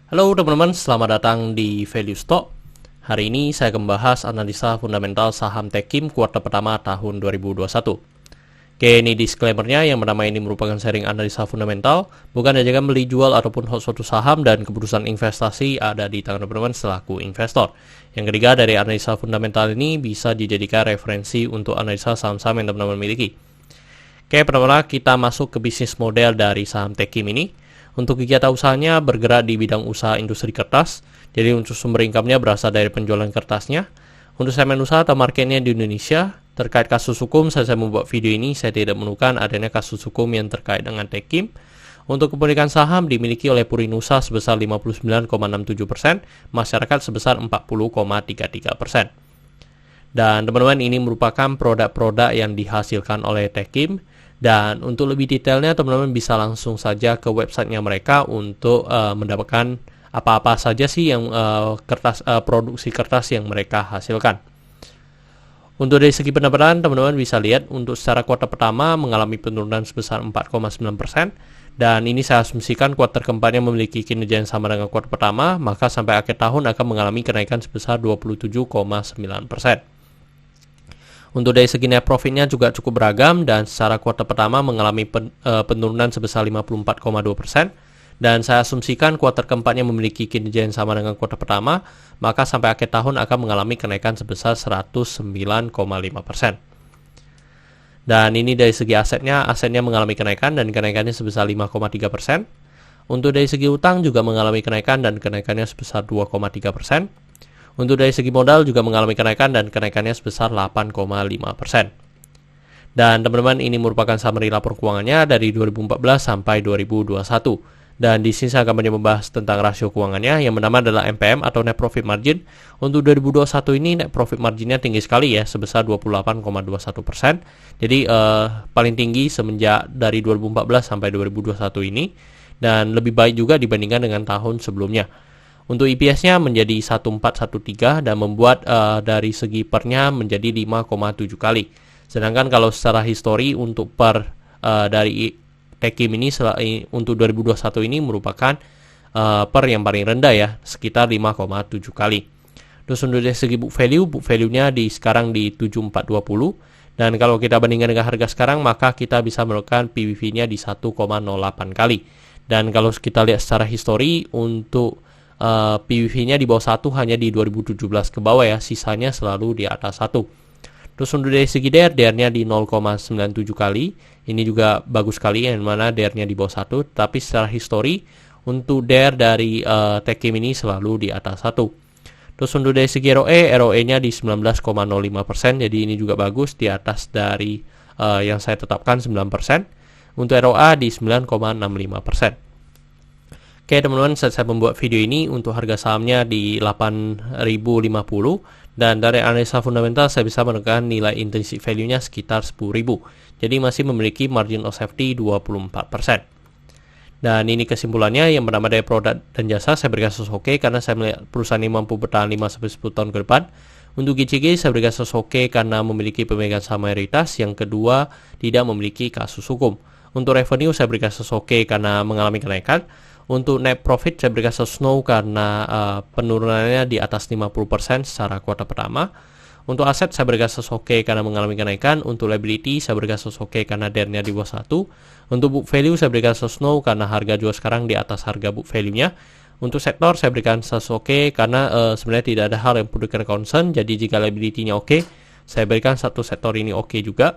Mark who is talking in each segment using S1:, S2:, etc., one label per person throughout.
S1: Halo teman-teman, selamat datang di Value Stock. Hari ini saya akan membahas analisa fundamental saham Techim kuartal pertama tahun 2021. Oke, ini disclaimer-nya, yang pertama ini merupakan sharing analisa fundamental, bukan ajakan beli jual ataupun hold suatu saham, dan keputusan investasi ada di tangan teman-teman selaku investor. Yang ketiga, dari analisa fundamental ini bisa dijadikan referensi untuk analisa saham-saham yang teman-teman miliki. Oke, pertama kita masuk ke bisnis model dari saham Techim ini. Untuk kegiatan usahanya bergerak di bidang usaha industri kertas, jadi untuk sumber income-nya berasal dari penjualan kertasnya. Untuk segmen usaha atau marketnya di Indonesia, terkait kasus hukum, saya membuat video ini, saya tidak menemukan adanya kasus hukum yang terkait dengan Techim. Untuk kepemilikan saham dimiliki oleh Purinusa sebesar 59,67%, masyarakat sebesar 40,33%. Dan teman-teman, ini merupakan produk-produk yang dihasilkan oleh Techim. Dan untuk lebih detailnya, teman-teman bisa langsung saja ke websitenya mereka untuk mendapatkan apa-apa saja sih yang produksi kertas yang mereka hasilkan. Untuk dari segi pendapatan, teman-teman bisa lihat untuk secara kuartal pertama mengalami penurunan sebesar 4,9%. Dan ini saya asumsikan kuartal keempatnya memiliki kinerja yang sama dengan kuartal pertama, maka sampai akhir tahun akan mengalami kenaikan sebesar 27,9%. Untuk dari segi net profitnya juga cukup beragam, dan secara kuartal pertama mengalami penurunan sebesar 54,2%. Dan saya asumsikan kuartal keempatnya memiliki kinerja yang sama dengan kuartal pertama, maka sampai akhir tahun akan mengalami kenaikan sebesar 109,5%. Dan ini dari segi asetnya mengalami kenaikan, dan kenaikannya sebesar 5,3%. Untuk dari segi utang juga mengalami kenaikan, dan kenaikannya sebesar 2,3%. Untuk dari segi modal juga mengalami kenaikan, dan kenaikannya sebesar 8,5%. Dan teman-teman, ini merupakan summary lapor keuangannya dari 2014 sampai 2021. Dan di sini saya akan membahas tentang rasio keuangannya. Yang pertama adalah NPM atau Net Profit Margin. Untuk 2021 ini Net Profit Marginnya tinggi sekali ya, sebesar 28,21%. Jadi paling tinggi semenjak dari 2014 sampai 2021 ini. Dan lebih baik juga dibandingkan dengan tahun sebelumnya. Untuk EPS-nya menjadi 1413 dan membuat dari segi pernya menjadi 5,7 kali. Sedangkan kalau secara histori untuk per dari Techim ini untuk 2021 ini merupakan per yang paling rendah ya, sekitar 5,7 kali. Terus untuk dari segi book value-nya sekarang di 7420. Dan kalau kita bandingkan dengan harga sekarang, maka kita bisa melakukan PBV-nya di 1,08 kali. Dan kalau kita lihat secara histori, untuk PBV-nya di bawah 1 hanya di 2017 ke bawah ya, sisanya selalu di atas 1. Terus untuk dari segi DR-nya di 0,97 kali. Ini juga bagus sekali, yang mana DR-nya di bawah 1, tapi secara histori untuk DR dari Techim ini selalu di atas 1. Terus untuk dari segi ROE-nya di 19,05%, jadi ini juga bagus, di atas dari yang saya tetapkan 9%. Untuk ROA di 9,65%. Oke teman-teman, saya membuat video ini untuk harga sahamnya di 8.050, dan dari analisa fundamental saya bisa menekan nilai intrinsic value-nya sekitar 10.000. Jadi masih memiliki margin of safety 24%. Dan ini kesimpulannya, yang pertama dari produk dan jasa saya berikan oke karena saya melihat perusahaan ini mampu bertahan 5-10 tahun ke depan. Untuk GCG saya berikan oke karena memiliki pemegang saham mayoritas. Yang kedua, tidak memiliki kasus hukum. Untuk revenue saya berikan oke karena mengalami kenaikan. Untuk net profit saya berikan no karena penurunannya di atas 50% secara kuartal pertama. Untuk aset saya berikan oke karena mengalami kenaikan. Untuk liability saya berikan oke karena DR-nya di bawah 1. Untuk book value saya berikan no karena harga jual sekarang di atas harga book value-nya. Untuk sektor saya berikan oke karena sebenarnya tidak ada hal yang perlu kita concern. Jadi jika liability-nya oke, saya berikan satu sektor ini oke juga.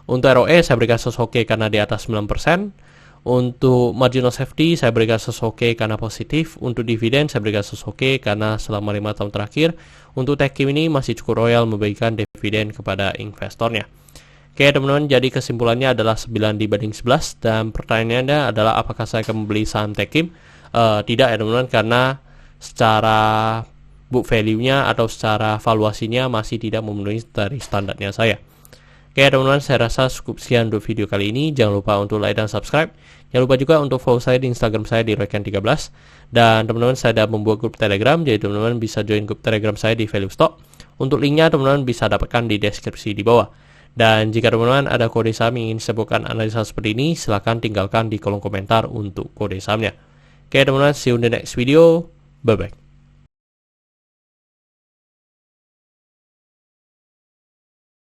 S1: Untuk ROE saya berikan oke karena di atas 9%. Untuk margin of safety saya berikan oke karena positif. Untuk dividen saya berikan oke karena selama 5 tahun terakhir untuk Techim ini masih cukup royal memberikan dividen kepada investornya. Oke teman-teman, jadi kesimpulannya adalah 9 dibanding 11. Dan pertanyaannya adalah apakah saya akan membeli saham Techim? Tidak ya teman-teman, karena secara book value-nya atau secara valuasinya masih tidak memenuhi dari standarnya saya. Oke teman-teman, saya rasa cukup sekian untuk video kali ini. Jangan lupa untuk like dan subscribe. Jangan lupa juga untuk follow saya di Instagram saya di Roycan13. Dan teman-teman, saya sudah membuat grup Telegram, jadi teman-teman bisa join grup Telegram saya di Value Stock. Untuk linknya teman-teman bisa dapatkan di deskripsi di bawah. Dan jika teman-teman ada kode saham yang ingin saya buatkan analisa seperti ini, silahkan tinggalkan di kolom komentar untuk kode sahamnya. Oke teman-teman, see you in the next video. Bye-bye.